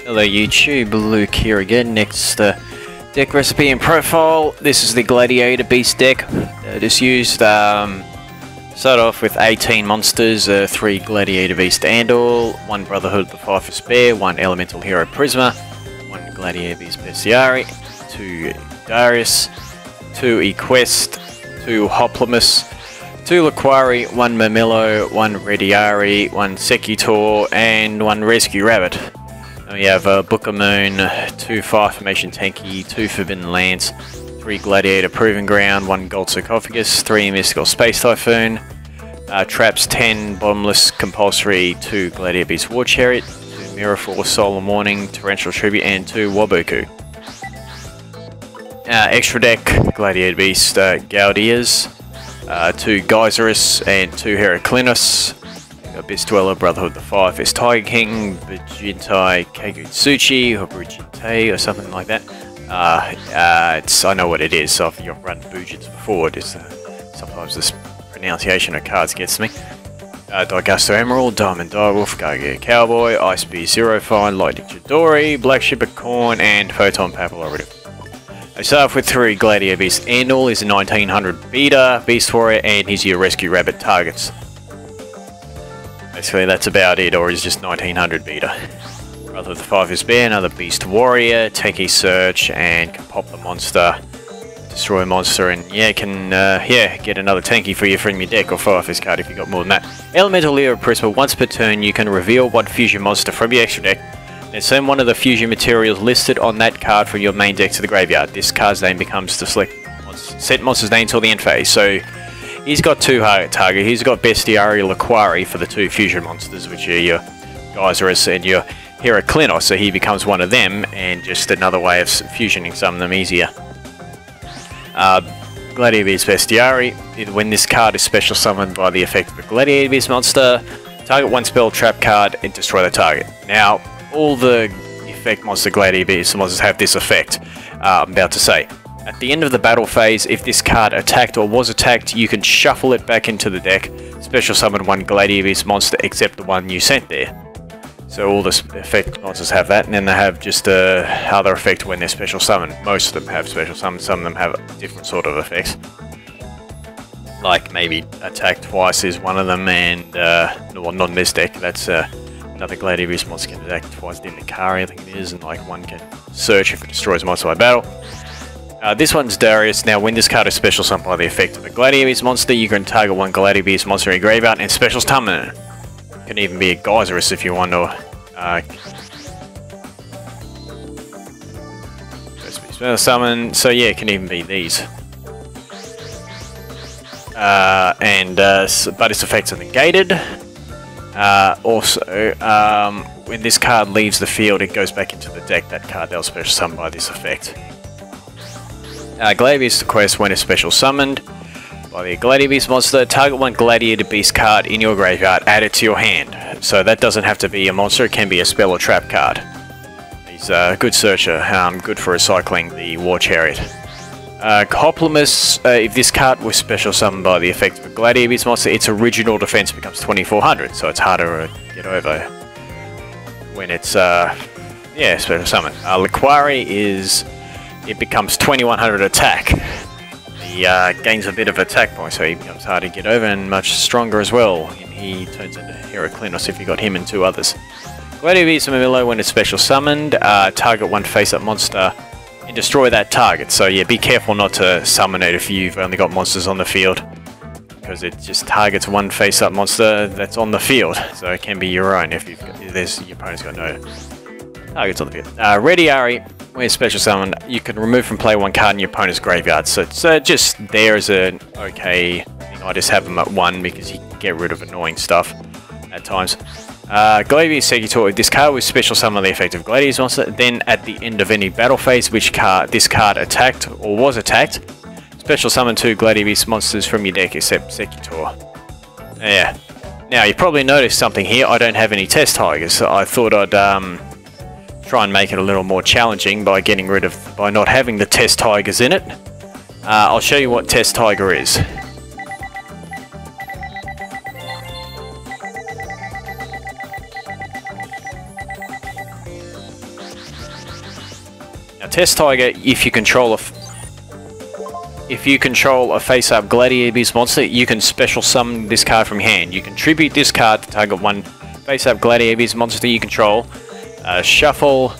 Hello YouTube, Luke here again. Next deck recipe and profile. This is the Gladiator Beast deck. Just used, start off with 18 monsters, 3 Gladiator Beast Andal, 1 Brotherhood of the Five Bear, 1 Elemental Hero Prisma, 1 Gladiator Beast Bestiari, 2 Darius, 2 Equest, 2 Hoplimus, 2 Laquari, 1 Mamillo, 1 Rediari, 1 Secutor, and 1 Rescue Rabbit. We have Book of Moon, 2 Fire Formation Tanky, 2 Forbidden Lance, 3 Gladiator Proving Ground, 1 Gold Sarcophagus, 3 Mystical Space Typhoon, Traps 10 Bottomless Compulsory, 2 Gladiator Beast War Chariot, 2 Mirror Force Solemn Warning, Torrential Tribute, and 2 Waboku. Extra deck, Gladiator Beast Gaudias, 2 Geyserus, and 2 Heraclinus. Abyss Dweller, Brotherhood of the Five, is Tiger King, Bujintai Kagutsuchi, or Bujintai, or something like that. I know what it is, so if you've run Bujins before, sometimes this pronunciation of cards gets me. Daigasto Emerald, Diamond Direwolf, Gargia Cowboy, Ice Beast Zero Fine, Lightning Chidori, Black Ship of Corn, and Photon Papillary. I start off with 3 Gladiator Beast Andal, is a 1900 beta, Beast Warrior, and he's your Rescue Rabbit targets. Basically that's about it, or he's just 1900 beta. Brother of the Five Bear, another Beast Warrior, take a search and can pop the monster, destroy a monster, and can get another tanky for you from your deck or fire this card if you got more than that. Elemental Hero Prisma, once per turn you can reveal one fusion monster from your extra deck and send one of the fusion materials listed on that card from your main deck to the graveyard. This card's name becomes the set monster's name until the end phase. So he's got 2 target. He's got Bestiari, Laquari for the 2 fusion monsters, which are your Geyserus and your Heraclinos, so he becomes one of them, and just another way of fusioning some of them easier. Gladiator Beast Bestiari, when this card is special summoned by the effect of a Gladiator Beast monster, target 1 spell trap card and destroy the target. Now, all the effect monster Gladiator Beast monsters have this effect, I'm about to say. At the end of the battle phase, if this card attacked or was attacked, you can shuffle it back into the deck, special summon 1 Gladiator Beast monster except the one you sent there. So all the effect monsters have that, and then they have just other effect when they're special summoned. Most of them have special summon, some of them have different sort of effects. Like maybe attack twice is one of them, and well, not in this deck, that's another Gladiator Beast monster can attack twice in the Kari, I think it is, and like one can search if it destroys a monster by battle. This one's Darius. Now, when this card is special summoned by the effect of a Gladiator Beast monster, you can target 1 Gladiator Beast monster in your graveyard and special summon it. Can even be a Geyserus if you want, or special summon. So yeah, it can even be these. But its effects are negated. Also, when this card leaves the field, it goes back into the deck. That card that was special summoned by this effect. Gladiator Beast quest, when it's special summoned by the Gladiator Beast monster, target 1 Gladiator Beast card in your graveyard, add it to your hand. So that doesn't have to be a monster, it can be a spell or trap card. He's a good searcher, good for recycling the War Chariot. Hoplimus, if this card was special summoned by the effect of a Gladiator Beast monster, its original defense becomes 2400, so it's harder to get over when it's special summon. Laquari is... it becomes 2100 attack. He gains a bit of attack points, so he becomes hard to get over and much stronger as well. And he turns into Heraclinus if you got him and 2 others. Gladiator Beast Mamillo, when it's special summoned, target 1 face-up monster and destroy that target. So yeah, be careful not to summon it if you've only got monsters on the field, because it just targets 1 face-up monster that's on the field. So it can be your own if your opponent's got no targets on the field. Rediari, when special summon, you can remove from play 1 card in your opponent's graveyard. So it's just there as an okay thing. I just have them at 1 because you can get rid of annoying stuff at times. Gladiator Secutor, if this card was special summon the effect of Gladiator's monster, then at the end of any battle phase, this card attacked or was attacked, special summon 2 Gladiator Beast monsters from your deck except Secutor. Yeah. Now you probably noticed something here. I don't have any test tigers, so I thought I'd try and make it a little more challenging by not having the test tigers in it. I'll show you what test tiger is. Now Test Tiger, if you control a face-up Gladiator Beast monster, you can special summon this card from your hand. You can tribute this card to target one face-up Gladiator Beast monster you control, shuffle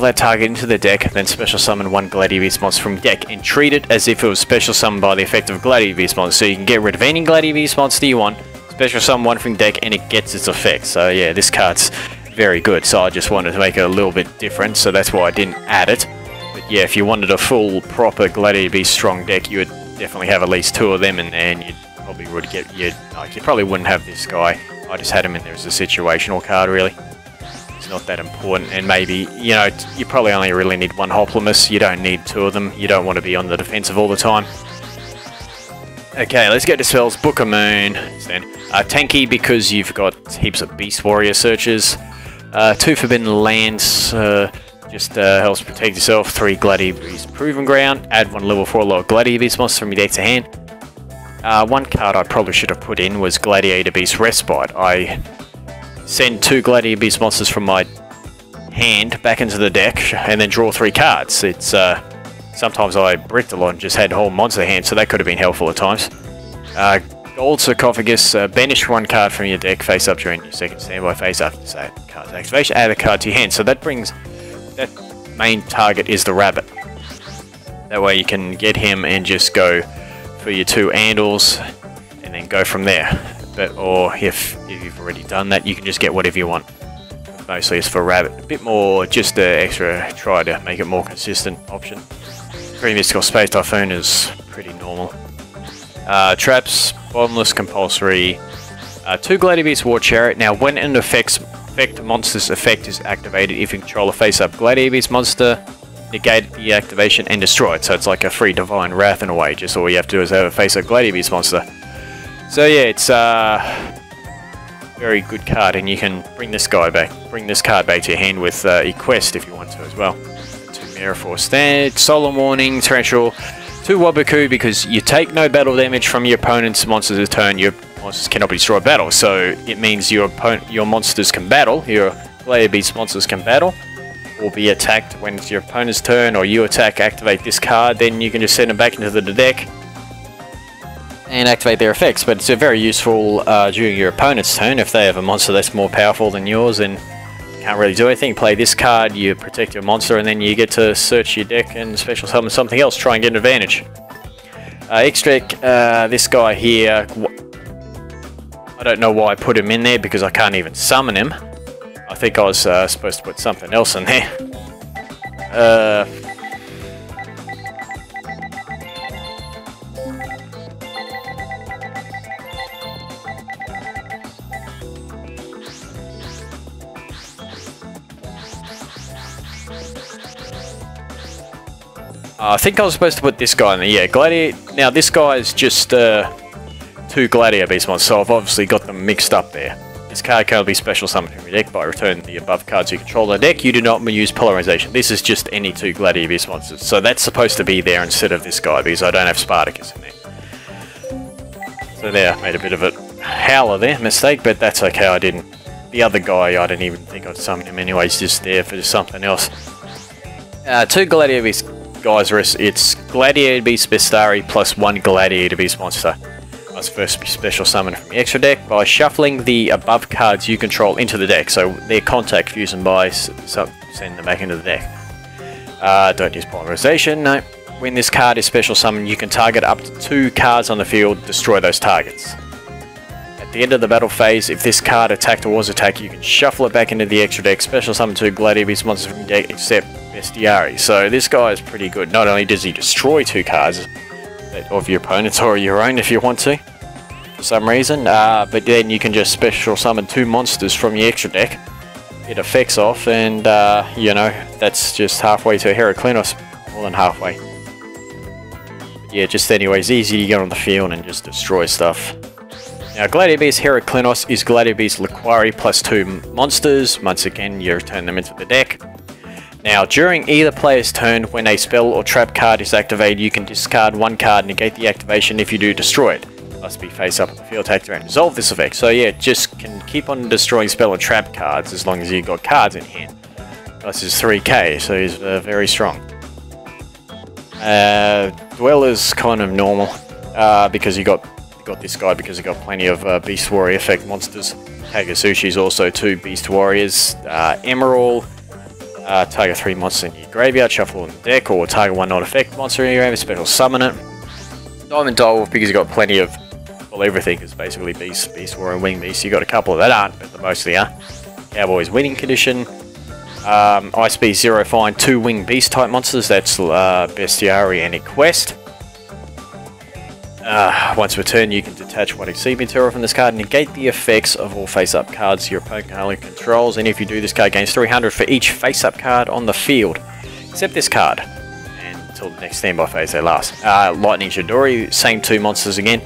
that target into the deck, then special summon one Gladiator Beast monster from deck, and treat it as if it was special summoned by the effect of Gladiator Beast monster. So you can get rid of any Gladiator Beast monster you want, special summon one from deck, and it gets its effect. So yeah, this card's very good. So I just wanted to make it a little bit different, so that's why I didn't add it. But yeah, if you wanted a full, proper Gladiator Beast strong deck, you would definitely have at least 2 of them in there, and you probably would get, you probably wouldn't have this guy. I just had him in there as a situational card, really. It's not that important, and maybe, you know, you probably only really need 1 Hoplomys. You don't need 2 of them. You don't want to be on the defensive all the time. Okay, let's get to spells. Book of Moon. Tanky because you've got heaps of Beast Warrior searches. 2 Forbidden Lands. Just helps protect yourself. 3 Gladiator Beast Proving Ground. Add 1 level 4 log Gladiator Beast monster from your deck to hand. 1 card I probably should have put in was Gladiator Beast Respite. I send 2 Gladiator Beast monsters from my hand back into the deck and then draw 3 cards. It's sometimes I bricked a lot and just had whole monster hand, so that could have been helpful at times. Gold Sarcophagus, banish 1 card from your deck face up during your second standby phase after that card's activation. Add a card to your hand. So that brings, that main target is the rabbit. That way you can get him and just go for your 2 Andals and then go from there. But, or if you've already done that, you can just get whatever you want. Mostly it's for rabbit. A bit more, just extra, try to make it more consistent option. 3 Mystical Space Typhoon is pretty normal. Traps, Bottomless Compulsory. 2 Gladiator Beast War Chariot. Now when an effect monster's effect is activated, if you control a face-up Gladiator Beast monster, negate the activation and destroy it. So it's like a free Divine Wrath in a way. Just all you have to do is have a face-up Gladiator Beast monster. So yeah, it's very good card, and you can bring this card back to your hand with Equest if you want to as well. 2 Mirror Force Standard, Solemn Warning, Torrential, 2 Waboku because you take no battle damage from your opponent's monsters a turn. Your monsters cannot be destroyed battle, so it means your monsters can battle. Your Gladiator Beast monsters can battle or be attacked when it's your opponent's turn, or you attack, activate this card, then you can just send them back into the deck and activate their effects. But it's very useful during your opponent's turn. If they have a monster that's more powerful than yours and can't really do anything, play this card, you protect your monster, and then you get to search your deck and special summon something else, try and get an advantage. Extract, this guy here, I don't know why I put him in there because I can't even summon him. I think I was supposed to put something else in there. I think I was supposed to put this guy in there. Yeah, Gladiator. Now this guy is just 2 Gladiator Beast monsters, so I've obviously got them mixed up there. This card can be special summoned from your deck by returning the above cards you control in the deck. You do not use Polarization. This is just any 2 Gladiator Beast monsters, so that's supposed to be there instead of this guy because I don't have Spartacus in there. So there, I made a bit of a howler there, mistake, but that's okay. I didn't. The other guy, I didn't even think I'd summon him anyway. He's just there for something else. 2 Gladiator Beast guys, it's Gladiator Beast Bestari plus 1 Gladiator Beast monster. Must first be special summoned from the extra deck by shuffling the above cards you control into the deck. So their contact, fusion by, so send them back into the deck. Don't use Polarization, no. When this card is special summoned, you can target up to 2 cards on the field, destroy those targets. At the end of the battle phase, if this card attacked or was attacked, you can shuffle it back into the extra deck, special summon 2 Gladiator Beast monsters from your deck except Bestiari. So this guy is pretty good. Not only does he destroy 2 cards of your opponent's or your own if you want to, for some reason, but then you can just special summon 2 monsters from your extra deck, get effects off, and you know, that's just halfway to Heraclinos, more than halfway. But yeah, just anyways, easy to get on the field and just destroy stuff. Now, Gladiator Beast Heraclinos is Gladiator Beast Laquari plus 2 monsters. Once again, you return them into the deck. Now, during either player's turn, when a spell or trap card is activated, you can discard 1 card, negate the activation. If you do, destroy it. Must be face up on the field, activate and resolve this effect. So yeah, just can keep on destroying spell or trap cards as long as you've got cards in hand. Plus his 3k, so he's very strong. Dweller's kind of normal because you got this guy because you got plenty of Beast Warrior effect monsters. Kagasuchi's also 2 Beast Warriors. Emerald, target 3 monsters in your graveyard, shuffle on the deck, or target 1 non-effect monster in your graveyard, special summon it. Diamond Direwolf because you got plenty of, well, everything is basically Beast Warrior and Wing Beast. You got a couple that aren't, but the mostly are. Cowboy's winning condition. Ice Beast Zero find 2 Wing Beast type monsters. That's Bestiary and Equest. Once per turn, you can detach 1 Exceed material from this card and negate the effects of all face-up cards your opponent currently controls. And if you do, this card gains 300 for each face-up card on the field, except this card. And until the next standby phase, they last. Lightning Chidori, same 2 monsters again.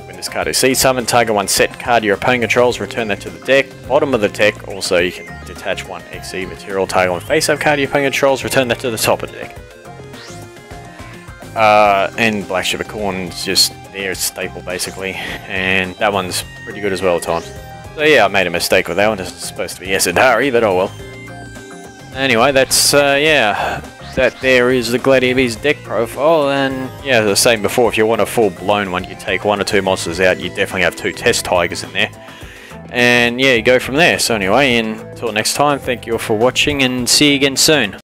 When this card is seed summoned, target 1 set card your opponent controls, return that to the deck. Bottom of the deck, also you can detach 1 Exceed material, target 1 face-up card your opponent controls, return that to the top of the deck. And Black Shiver Corn is just there, it's staple basically, and that one's pretty good as well at times. So yeah, I made a mistake with that one. It's supposed to be Esadari, but oh well. Anyway, that's yeah, that there is the Gladiator Beast deck profile, and yeah, as I was saying before, if you want a full-blown one, you take 1 or 2 monsters out, you definitely have 2 Test Tigers in there. And yeah, you go from there. So anyway, until next time, thank you all for watching, and see you again soon.